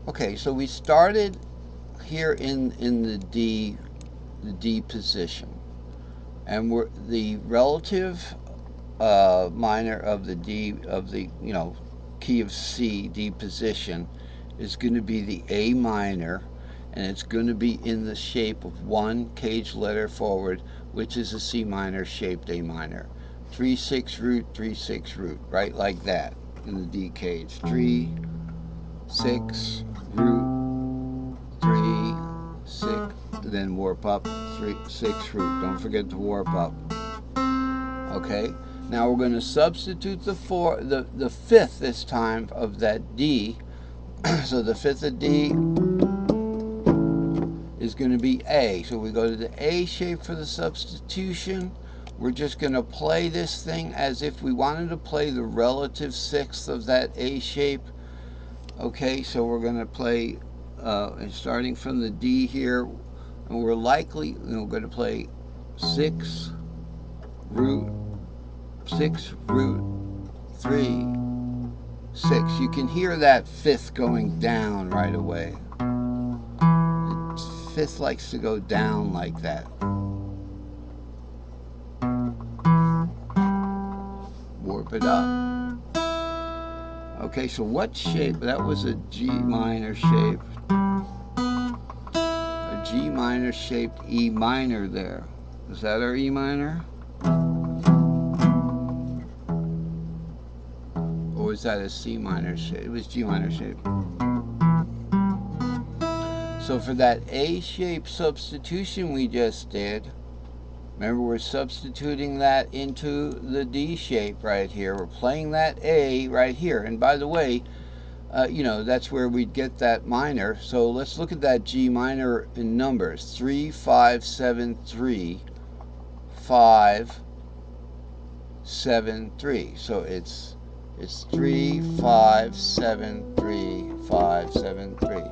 Okay, so we started here in the D position, and we're the relative minor of the D of the key of C, D position, is going to be the A minor, and it's going to be in the shape of one cage letter forward, which is a C minor shaped A minor. 3/6 root, 3/6 root, right, like that in the D cage. 3/6 root, 3/6, then warp up, 3/6 root. Don't forget to warp up. Okay. Now we're going to substitute the fifth this time of that D. So the fifth of D is going to be A. So we go to the A shape for the substitution. We're just going to play this thing as if we wanted to play the relative sixth of that A shape. Okay, so we're going to play, starting from the D here, and we're likely going to play 6 root, 6 root, 3, 6. You can hear that fifth going down right away. The fifth likes to go down like that. Warp it up. Okay, so what shape? That was a G minor shape. A G minor shaped E minor there. Is that our E minor? Or was that a C minor shape? It was G minor shape. So for that A shape substitution we just did, remember we're substituting that into the D shape right here. We're playing that A right here. And by the way, that's where we'd get that minor. So let's look at that G minor in numbers. 3, 5, 7, 3, 5, 7, 3. So it's 3, 5, 7, 3, 5, 7, 3.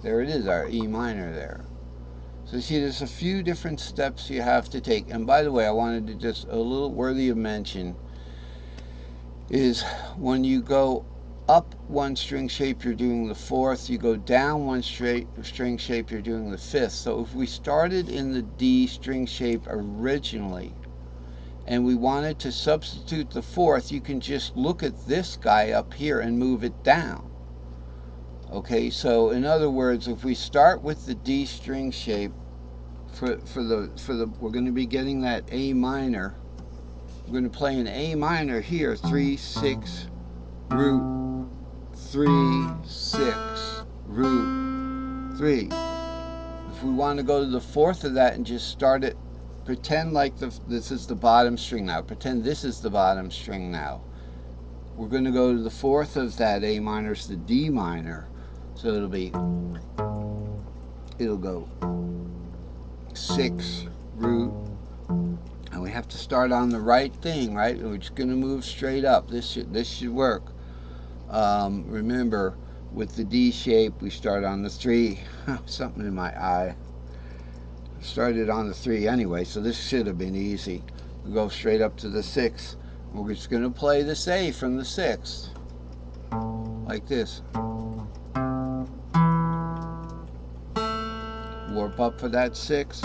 There it is, our E minor there. So you see, there's a few different steps you have to take. And by the way, I wanted to just, a little worthy of mention is when you go up one string shape, you're doing the fourth. You go down one string shape, you're doing the fifth. So if we started in the D string shape originally, and we wanted to substitute the fourth, you can just look at this guy up here and move it down. Okay, so in other words, if we start with the D string shape, we're going to be getting that A minor. We're going to play an A minor here, 3, 6, root, 3, 6, root, 3. If we want to go to the fourth of that and just start it, pretend like this is the bottom string now. Pretend this is the bottom string now. We're going to go to the fourth of that A minor, it's the D minor. So it'll go 6, root, and we have to start on the right thing, right? We're just going to move straight up. This should work. Remember, with the D shape, we start on the 3. Something in my eye. Started on the 3 anyway, so this should have been easy. We go straight up to the 6. We're just going to play this A from the 6th, like this. Warp up for that 6.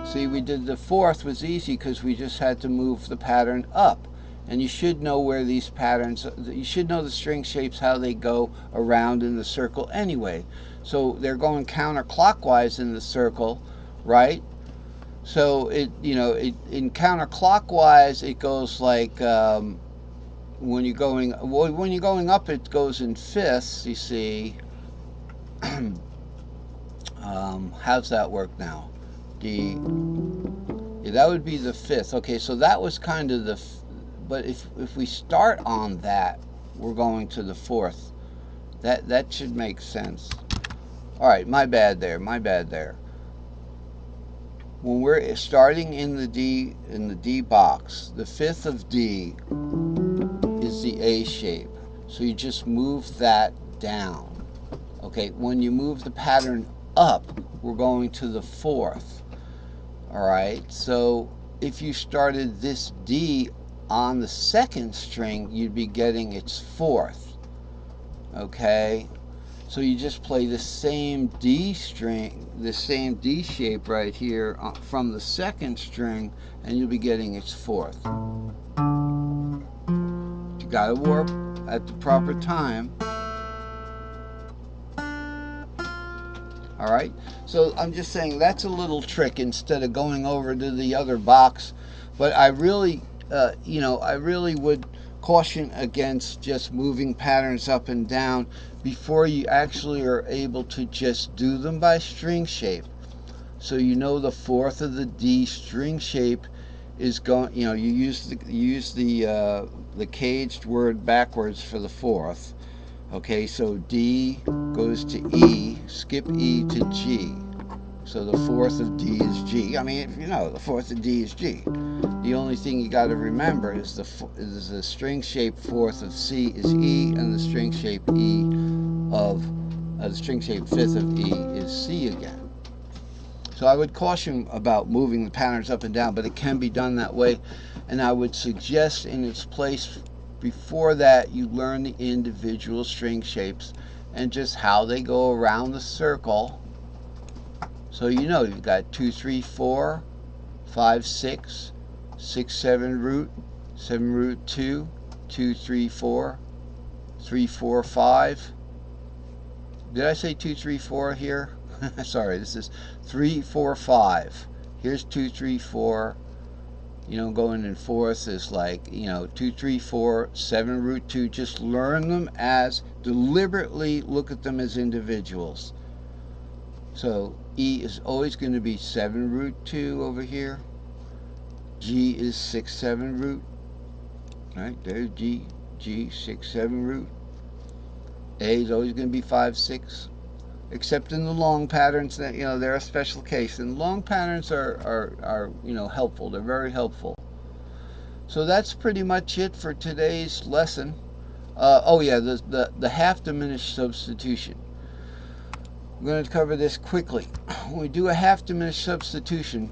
See, we did the fourth was easy because we just had to move the pattern up. And you should know where these patterns, you should know the string shapes, how they go around in the circle anyway. So they're going counterclockwise in the circle, right? So in counterclockwise, it goes like when you're going up, it goes in fifths. You see. How's that work now? D. Yeah, that would be the fifth. Okay, so that was kind of the. But if we start on that, we're going to the fourth. That should make sense. All right, my bad there. When we're starting in the D box, the fifth of D is the A shape. So you just move that down. Okay, when you move the pattern up, we're going to the fourth. All right, so if you started this D on the second string, you'd be getting its fourth. Okay, So you just play the same D string, the same D shape right here from the second string, and you'll be getting its fourth. You gotta warp at the proper time. Alright, so I'm just saying that's a little trick instead of going over to the other box. But I really, I really would caution against just moving patterns up and down before you actually are able to just do them by string shape. So you know the fourth of the D string shape is going, you use the caged word backwards for the fourth. Okay, so D goes to E, skip E to G. So the fourth of D is G. I mean, the fourth of D is G. The only thing you got to remember is the string shape fourth of C is E, and the string shape the string shape fifth of E is C again. So I would caution about moving the patterns up and down, but it can be done that way. And I would suggest in its place before that you learn the individual string shapes and just how they go around the circle. So you've got 2, 3, 4, 5, 6, 6, 7 root, 7 root 2, 2, 3, 4, 3, 4, 5. Did I say 2, 3, 4 here? Sorry, this is 3, 4, 5. Here's 2, 3, 4. Going in fourth is like, 2, 3, 4, 7 root 2. Just learn them as, deliberately look at them as individuals. So E is always going to be 7 root 2 over here. G is 6, 7 root. Right, there's G, 6, 7 root. A is always going to be 5, 6. Except in the long patterns, that they're a special case, and long patterns are helpful. They're very helpful. So that's pretty much it for today's lesson. Oh yeah, the half diminished substitution. I'm going to cover this quickly. When we do a half diminished substitution,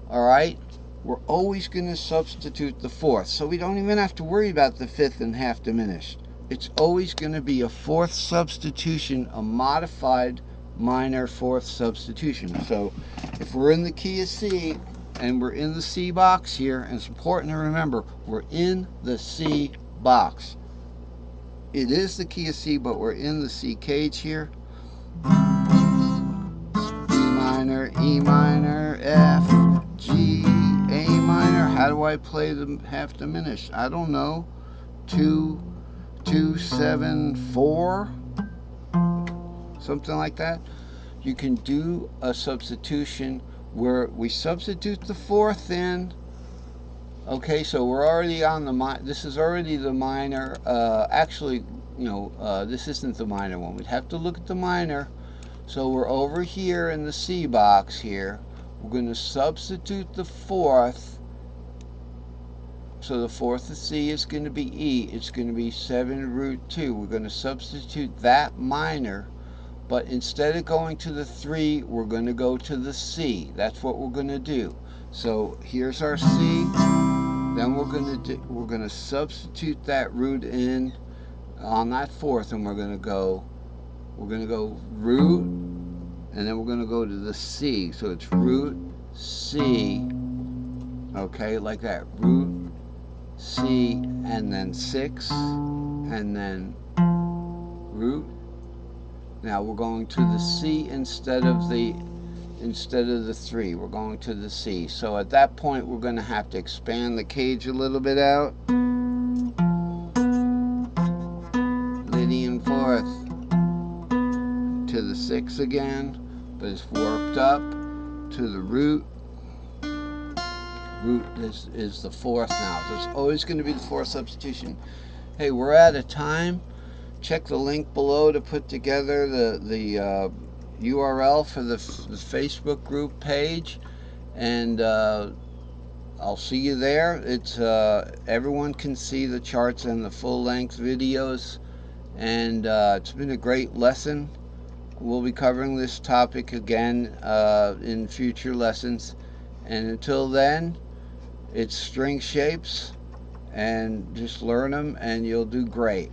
all right, we're always going to substitute the fourth, so we don't even have to worry about the fifth and half diminished. It's always going to be a fourth substitution, a modified minor fourth substitution. So if we're in the key of C and we're in the C box here, and it's important to remember we're in the C box. It is the key of C, but we're in the C cage here. E minor, F, G, A minor. How do I play the half diminished? I don't know. 2, 2, 7, 4, something like that. You can do a substitution where we substitute the fourth in. Okay, so we're already on the this is already the minor. Actually, this isn't the minor one. We'd have to look at the minor. So we're over here in the C box here. We're going to substitute the fourth. So the fourth of C is going to be E. It's going to be 7 root 2. We're going to substitute that minor, but instead of going to the 3, we're going to go to the C. That's what we're going to do. So here's our C. Then we're going to substitute that root in on that fourth, and we're going to go root, and then we're going to go to the C. So it's root C. Okay, like that. Root C, and then 6, and then root. Now we're going to the C instead of the 3. We're going to the C. So at that point we're going to have to expand the cage a little bit out. Lydian fourth to the 6 again, but it's warped up to the root. Root is the fourth now, so it's always going to be the fourth substitution. Hey, we're out of time. Check the link below to put together the URL for the Facebook group page, and I'll see you there. It's everyone can see the charts and the full-length videos, and it's been a great lesson. We'll be covering this topic again in future lessons, and until then, it's string shapes, and just learn them and you'll do great.